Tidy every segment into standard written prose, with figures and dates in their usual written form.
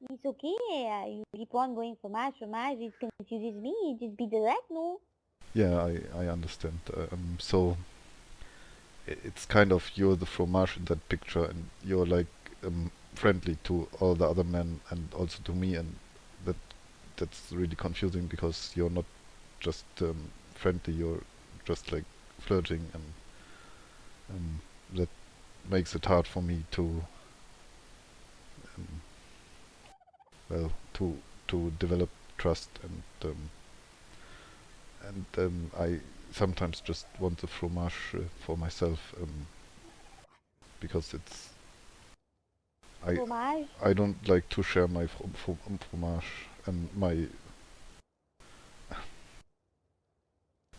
It's okay. You keep on going fromage, fromage. It confuses me. Just be direct, no? Yeah, I understand. So it's kind of you're the fromage in that picture, and you're like friendly to all the other men and also to me, and that that's really confusing because you're not just friendly, you're just like flirting, and that makes it hard for me to um, well to develop trust, and I sometimes just want the fromage for myself, because it's I Fromage. I don't like to share my fromage and my.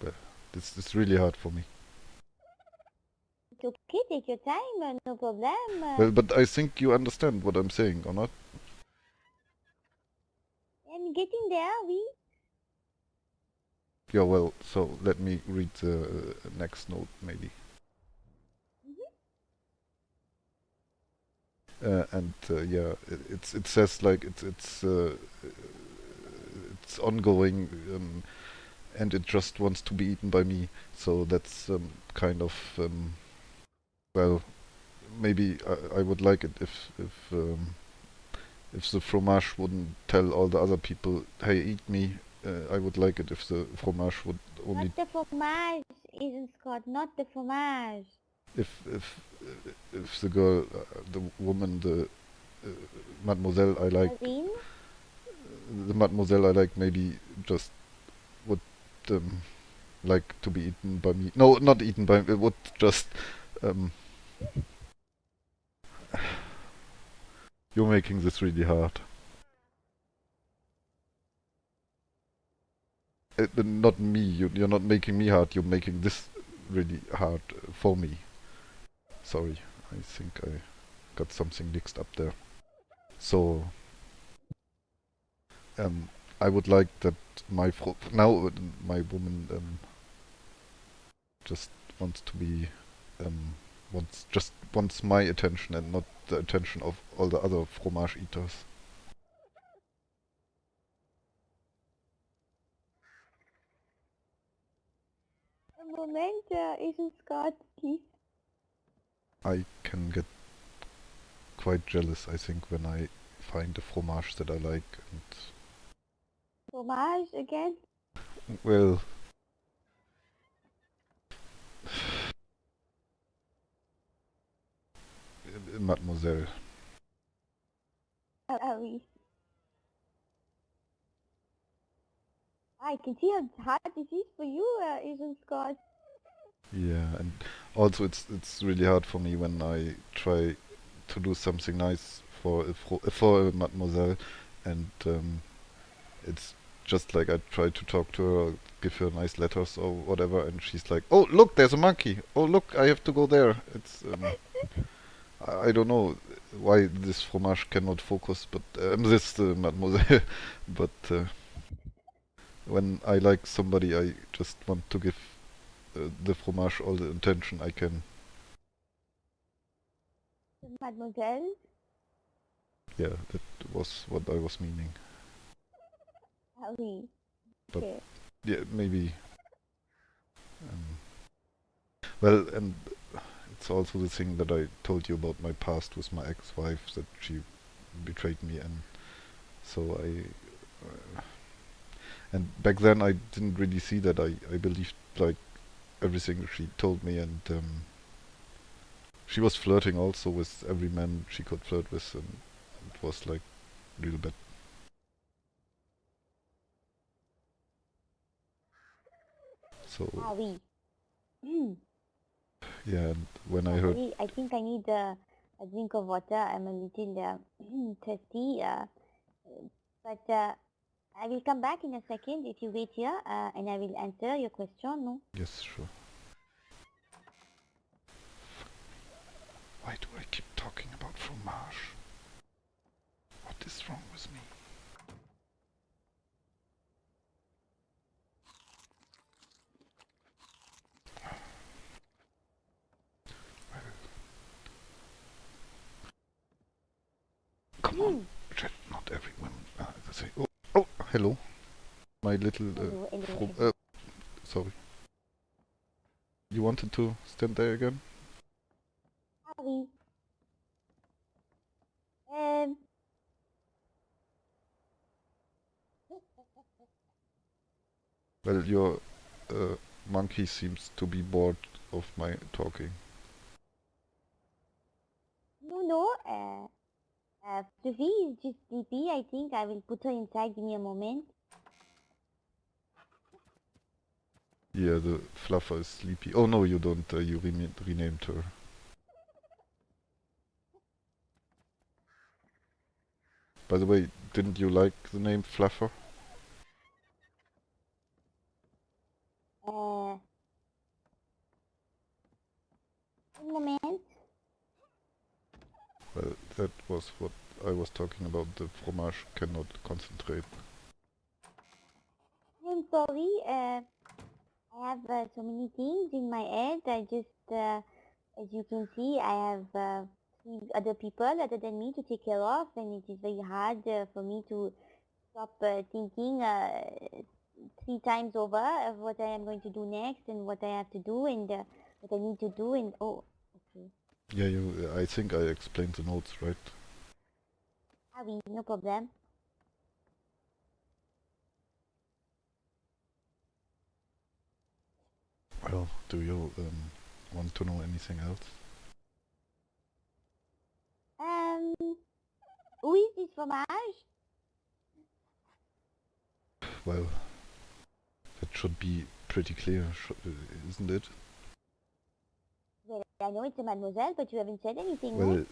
Well, it's really hard for me. It's okay. Take your time. No problem. Well, but I think you understand what I'm saying, or not? I'm getting there. We. Yeah. Well, so let me read the next note, maybe. And yeah, it says like it's ongoing, and it just wants to be eaten by me. So that's kind of well, maybe I would like it if the fromage wouldn't tell all the other people, "Hey, eat me." I would like it if the fromage would Not only the fromage, isn't Scott? Not the fromage. if if if the girl, the woman, the uh, Mademoiselle I like, Irene? the Mademoiselle I like, maybe just would um, like to be eaten by me. No, not eaten by me. It would just. Um, you're making this really hard. Not me. You're not making me hard. You're making this really hard for me. Sorry. I think I got something mixed up there. So um, I would like that now my woman just wants to be um, wants my attention and not the attention of all the other fromage eaters. A moment, isn't Scott, please. I can get quite jealous, I think, when I find a fromage that I like. And Fromage again? well, Mademoiselle. We. I can see how hard this is for you, isn't Scott? Yeah, and also it's really hard for me when I try to do something nice for a Mademoiselle, and it's just like I try to talk to her, or give her nice letters or whatever, and she's like, "Oh, look, there's a monkey. Oh, look, I have to go there." It's I don't know why this fromage cannot focus, but this Mademoiselle, but when I like somebody, I just want to give the fromage all the attention I can. Mademoiselle? Yeah, that was what I was meaning. We. But Okay. yeah, maybe. Um, well, and it's also the thing that I told you about my past with my ex-wife, that she betrayed me, and so and back then I didn't really see that. I believed like everything she told me, and she was flirting also with every man she could flirt with, and it was like real bad. So We. yeah, and when I heard, Sorry, I think I need a drink of water. I'm a little thirsty. But I will come back in a second if you wait here, and I will answer your question. No? yes, sure. Why do I keep talking about fromage? What is wrong with me? Come on, Mm. Jet, not not every woman. They say, oh, oh, hello, my little. Hello, hello, From, hello. sorry. You wanted to stand there again? Sorry. Um, Well, your monkey seems to be bored of my talking. no. Fluffy is just sleepy. I think I will put her inside. Give me a moment. Yeah, the fluffer is sleepy. Oh no, you don't. You renamed her. By the way, didn't you like the name Fluffer? Uh, one moment. Well, that was what I was talking about. The fromage cannot concentrate. I'm sorry. I have so many things in my head. As you can see, I have three other people other than me to take care of, and it is very hard for me to stop thinking three times over of what I am going to do next and what I have to do and what I need to do. And oh, okay, Yeah, you. I think I explained the notes, right? oui, no problem. Well, do you want to know anything else? Who is this fromage? Well, that should be pretty clear, isn't it? Well, I know it's a Mademoiselle, but you haven't said anything, no? Well,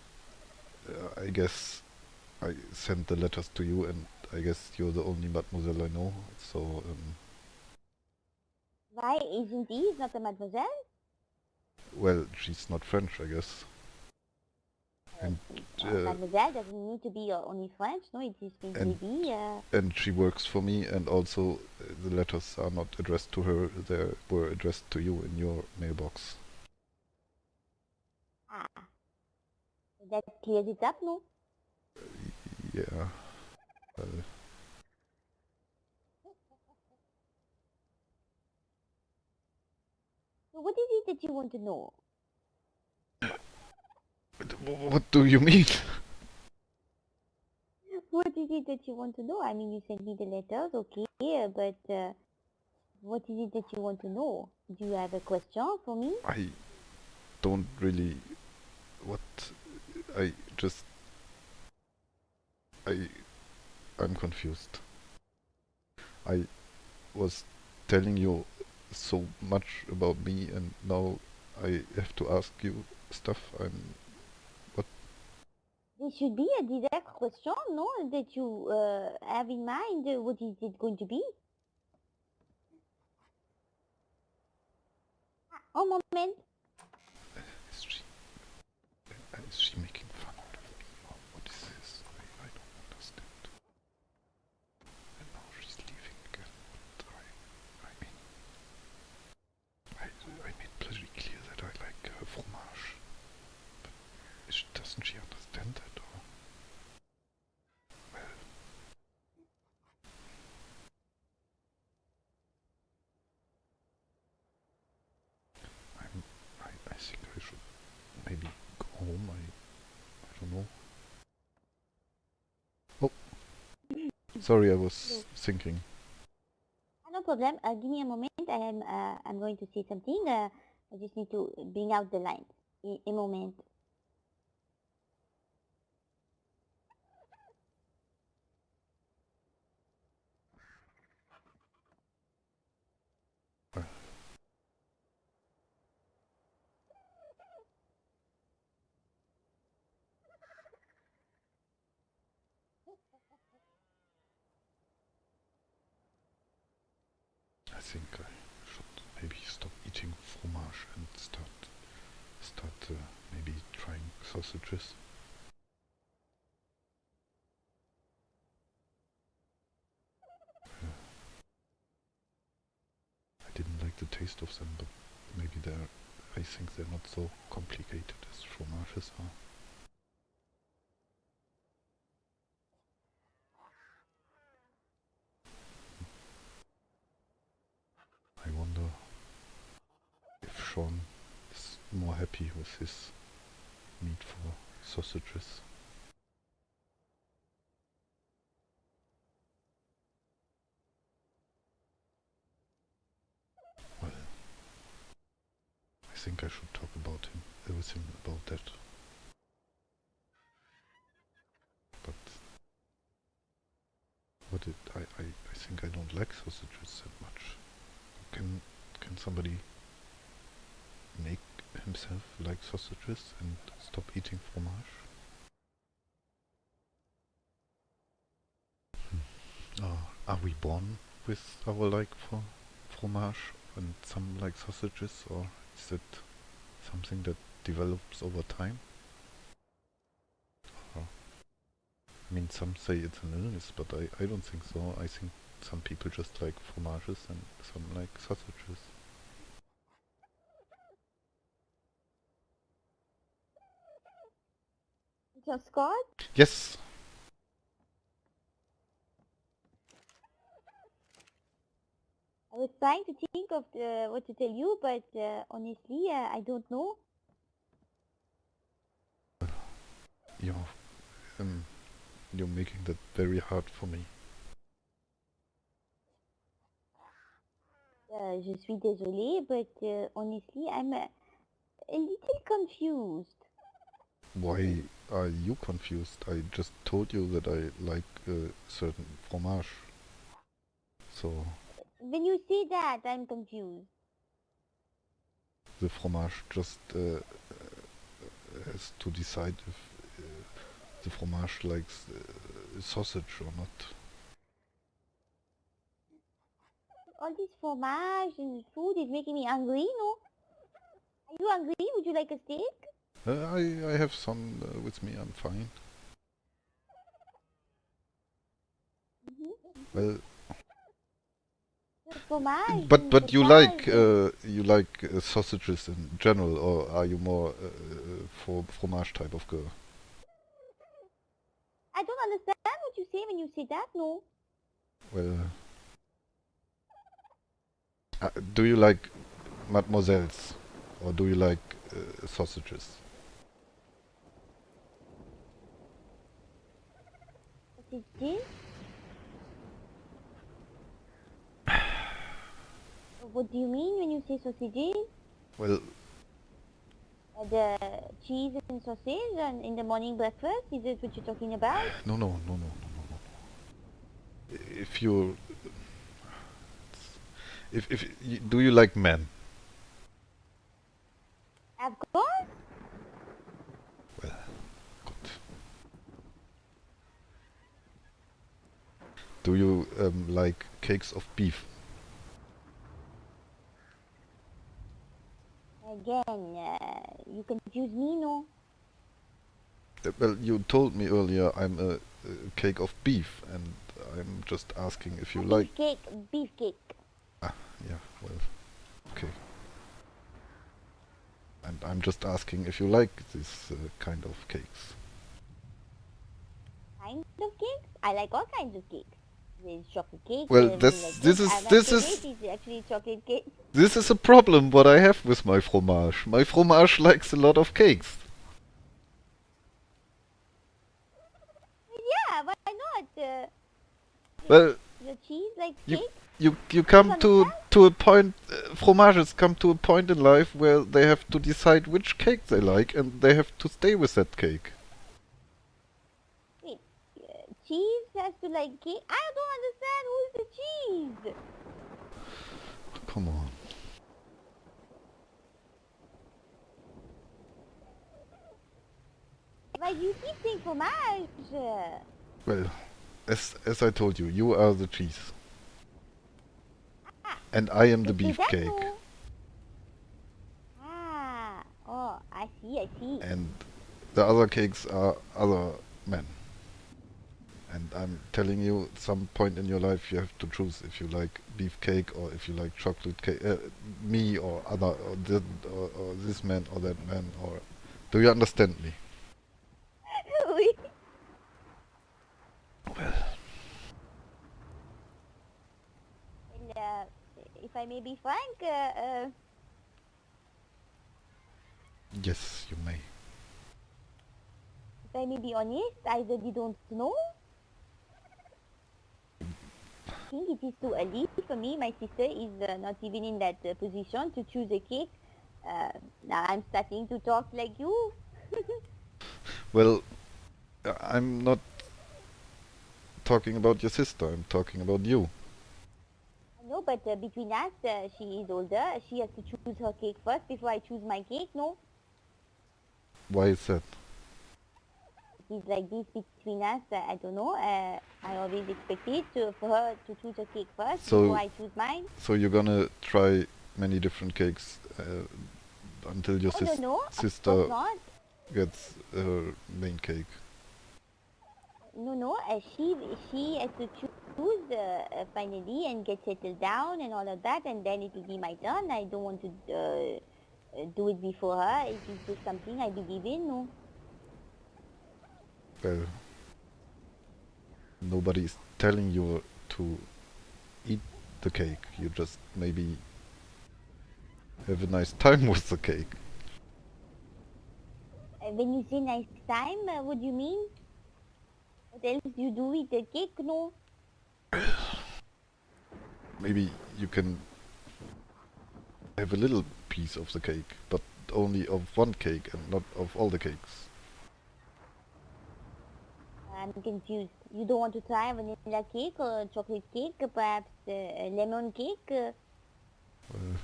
I guess I sent the letters to you, and I guess you're the only Mademoiselle I know. So, Why isn't he? He's not a Mademoiselle? well, she's not French, I guess. And Mademoiselle doesn't need to be only French, no? It is and maybe. and she works for me, and also the letters are not addressed to her. They were addressed to you in your mailbox. Ah, that clears it up, no? Yeah. Well, So what is it that you want to know? what do you mean? What is it that you want to know? I mean, you sent me the letters, okay, but what is it that you want to know? Do you have a question for me? I don't really. What? I just. I. I'm confused. I was telling you so much about me, and now I have to ask you stuff. What? This should be a direct question, no? That you have in mind. What is it going to be? Oh, moment. Is she? Is she making fun of me? Or what is this? I don't understand. And now she's leaving again. But I mean, I made pretty clear that I like fromage. But doesn't she understand that? Or well, I think I should maybe go home. I don't know. Oh, sorry, I was thinking. No problem. Give me a moment. I'm going to say something. I just need to bring out the lines. A moment. Well, I think I should maybe stop eating fromage and start maybe trying sausages. I didn't like the taste of them, but maybe I think they're not so complicated as fromages are. Sean is more happy with his meat for sausages. Well, I think I should talk with him about that. But I think I don't like sausages that much. Can somebody make himself like sausages and stop eating fromage? Are we born with our like for fromage and some like sausages, or is it something that develops over time? Or, I mean, some say it's an illness, but I don't think so. I think some people just like fromages and some like sausages. So Scott, Yes. I was trying to think of what to tell you, but honestly, I don't know. You're um, you're making that very hard for me. Je suis désolée, but honestly, I'm a little confused. Why are you confused? I just told you that I like certain fromage. So When you say that, I'm confused. the fromage just has to decide if the fromage likes sausage or not. All this fromage and food is making me hungry, no? Are you hungry? Would you like a steak? I have some with me. I'm fine. Well, Fromage and but you potage. like sausages in general, or are you more for fromage type of girl? I don't understand what you say when you say that, no? Well, do you like Mademoiselles, or do you like sausages? Sausages? What do you mean when you say sausages? Well, The cheese and sausage and in the morning breakfast? Is this what you're talking about? no. If you, if you, do you like men? Of course. Well, good. Do you like cakes of beef? Again, you confuse me, no? Well, you told me earlier I'm a cake of beef, and I'm just asking if you like. Beefcake, beefcake. Ah, yeah. Well, okay. And I'm just asking if you like this kind of cakes. Kind of cakes? I like all kinds of cakes. There's chocolate cakes Well, and everything like this. My this favorite is actually chocolate cake. this is a problem what I have with my fromage. My fromage likes a lot of cakes. Yeah, why not? Well, The cheese like you cake? you I don't come understand. to a point. Fromages come to a point in life where they have to decide which cake they like, and they have to stay with that cake. Wait, cheese has to like cake? I don't understand who's the cheese. Come on. Like you keep saying fromage. Well, as I told you, you are the cheese, Ah, and I am the just say that beefcake, no. Ah, oh, I see, I see. and the other cakes are other men. And I'm telling you, at some point in your life, you have to choose if you like beefcake or if you like chocolate cake. Me or other, or this man or that man. Or do you understand me? Oui. Well, Well, if I may be frank, Yes, you may. If I may be honest, I really don't know. I think it is too early for me. My sister is not even in that position to choose a cake. Now I'm starting to talk like you. Well, I'm not talking about your sister, I'm talking about you. No, but between us, she is older. She has to choose her cake first before I choose my cake. No, Why is that? it is like this between us. I don't know. I always expected for her to choose her cake first before So, I choose mine. so you're gonna try many different cakes until your Oh no, no, of course sister not. gets her main cake. No, no. She has to choose finally and get settled down and all of that, and then it will be my turn. I don't want to do it before her. It is just something I believe in. No. Well, nobody is telling you to eat the cake. You just maybe have a nice time with the cake. When you say nice time, what do you mean? What else do you do with the cake? No. Maybe you can have a little piece of the cake, but only of one cake and not of all the cakes. I'm confused. You don't want to try vanilla cake or chocolate cake, perhaps lemon cake? Well,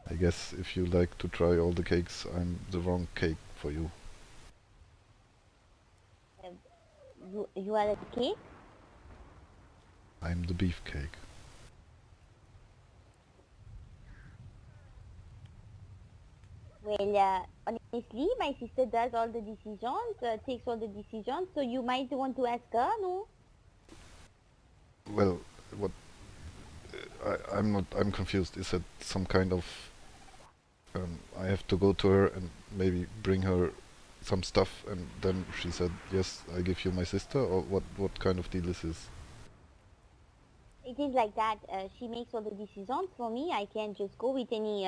I guess if you like to try all the cakes, I'm the wrong cake for you. Uh, you are a cake? I'm the beefcake. Well, honestly, my sister does all the decisions, takes all the decisions, so you might want to ask her, no? Well, what I'm not. I'm confused. Is it some kind of? I have to go to her and maybe bring her some stuff, and then she said, "Yes, I give you my sister." Or what? What kind of deal is this? It is like that. She makes all the decisions for me. I can't just go with any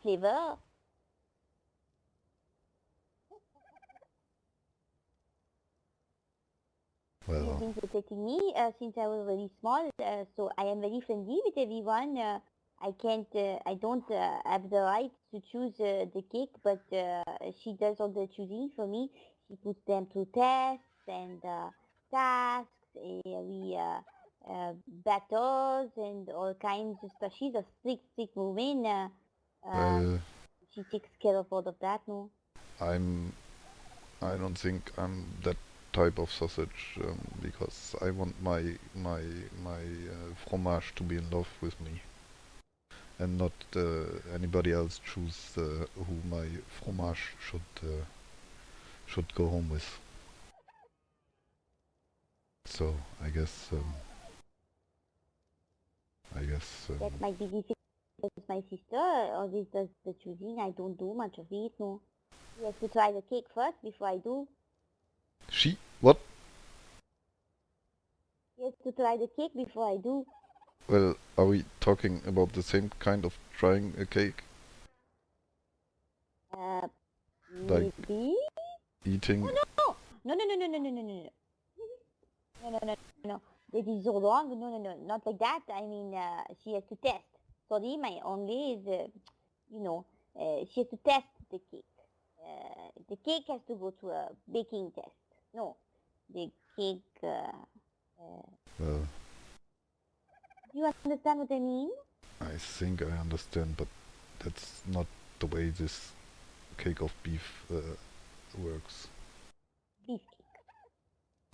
flavor. She has Well, been protecting me since I was very small, so I am very friendly with everyone. I don't have the right to choose the cake, but she does all the choosing for me. She puts them through tests and tasks, battles and all kinds of stuff. She's a strict woman. well, She takes care of all of that, no? I'm. I don't think I'm that type of sausage because I want my fromage to be in love with me, and not anybody else choose who my fromage should go home with. So I guess That might be difficult because my sister always does the choosing. I don't do much of it, no. She has to try the cake first before I do. she what? She has to try the cake before I do. Well, are we talking about the same kind of trying a cake, Uh, like maybe? eating? Oh, no. No, no, no, no, no, no, no, no. No, no, no, no. That is so wrong. No, no, no. Not like that. I mean, she has to test. Sorry, my only is, you know, she has to test the cake. The cake has to go to a baking test. No, the cake. Well, Do you understand what I mean? I think I understand, but that's not the way this cake of beef works. Beefcake.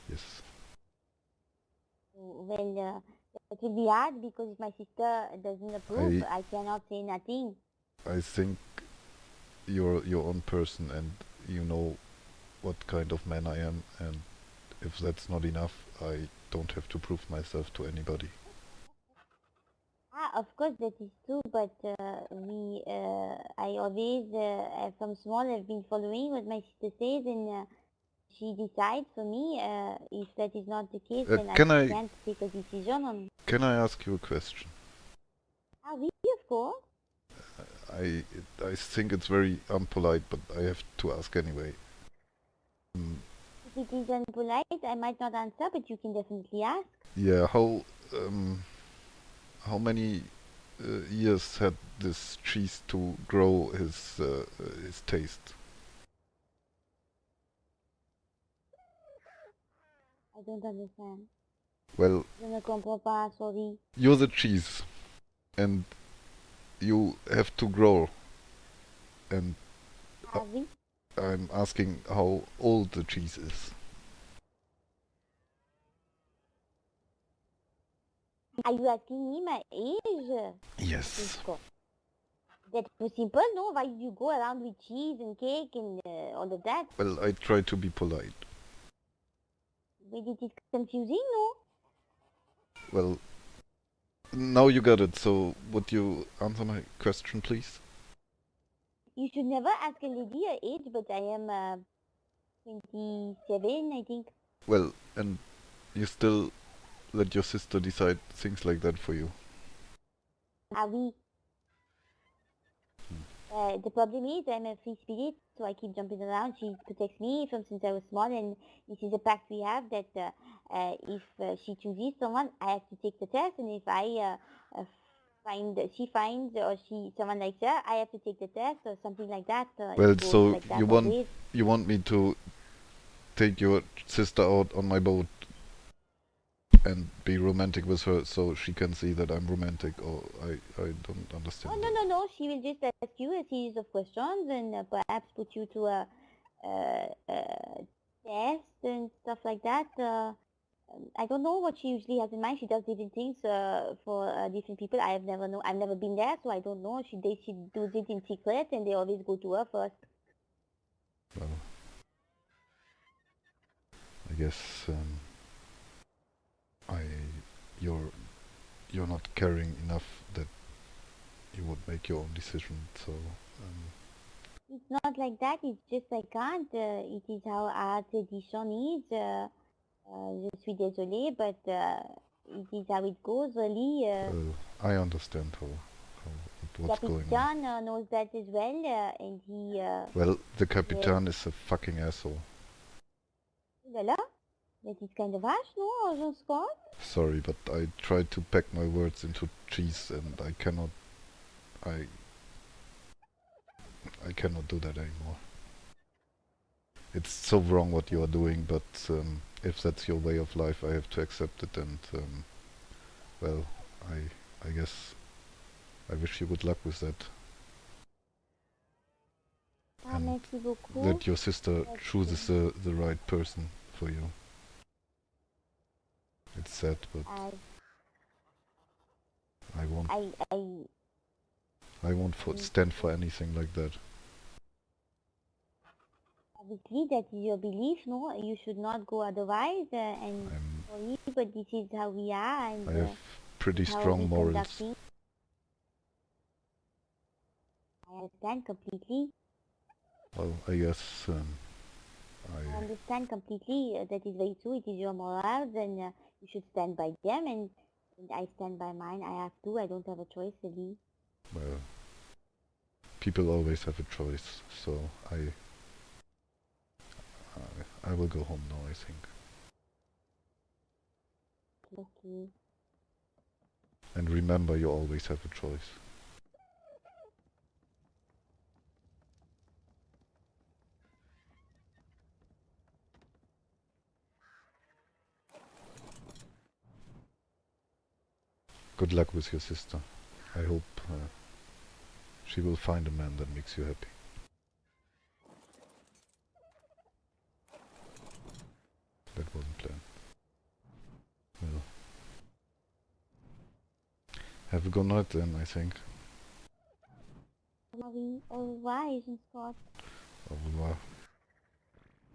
Yes, Well, it will be hard because if my sister doesn't approve, I I cannot say nothing. I think you're your own person and you know what kind of man I am, and if that's not enough, I don't have to prove myself to anybody. Of course that is true, but I always, from small, have been following what my sister says, and she decides for me. If that is not the case, then I Can I can't take a decision on. can I ask you a question? Ah, oui, of course. I think it's very unpolite, but I have to ask anyway. If it is unpolite, I might not answer, but you can definitely ask. Yeah, how many years had this cheese to grow his taste? I don't understand. Well, Je ne comprends pas, sorry. you're the cheese, and you have to grow, and Ah oui? I'm asking how old the cheese is. Are you asking me my age? Yes. That's so simple, no? Why you go around with cheese and cake and all of that? Well, I try to be polite. But it is confusing, no? Well, now you got it, so would you answer my question, please? You should never ask a lady her age, but I am 27, I think. Well, and you still let your sister decide things like that for you. Ah oui. The problem is I'm a free spirit, so I keep jumping around. She protects me from since I was small, and this is a pact we have that if she chooses someone, I have to take the test, and if I she finds or someone likes her, I have to take the test or something like that. Well, It goes so like that always. you want me to take your sister out on my boat and be romantic with her so she can see that I'm romantic, or I don't understand Oh that. no! She will just ask you a series of questions and perhaps put you to a test and stuff like that. I don't know what she usually has in mind. She does different things for different people. I've never been there, so I don't know. She does it in secret, and they always go to her first. Well, I guess I you're you're not caring enough that you would make your own decision. So It's not like that. It's just I can't. It is how our tradition is. Je suis désolée, but it is how it goes, really. I understand what's going on. Capitan knows that as well, and he. Well, the Yes. Capitan is a fucking asshole. Oh là là, that is kind of harsh, no, Jean Scott? Sorry, but I tried to pack my words into cheese, and I I cannot do that anymore. It's so wrong what you are doing, but if that's your way of life, I have to accept it. And well, I guess I wish you good luck with that, Ah, and merci beaucoup. that your sister chooses the right person for you. It's sad, but I, I won't I, I, I won't stand for anything like that. obviously that is your belief, no? You should not go otherwise, and I'm sorry, but this is how we are, and I have pretty how strong we conduct morals. things. I understand completely. Well, I guess I I understand completely. That is very true. It is your morals, and you should stand by them, and I stand by mine. I have to. I don't have a choice, really. well, people always have a choice, so I will go home now, I think. Okay. And remember, you always have a choice. Good luck with your sister. I hope she will find a man that makes you happy. That wasn't planned. Well, have a good night then, I think. Oui, au revoir, Agent Scott. Au revoir.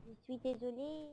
Je suis désolée.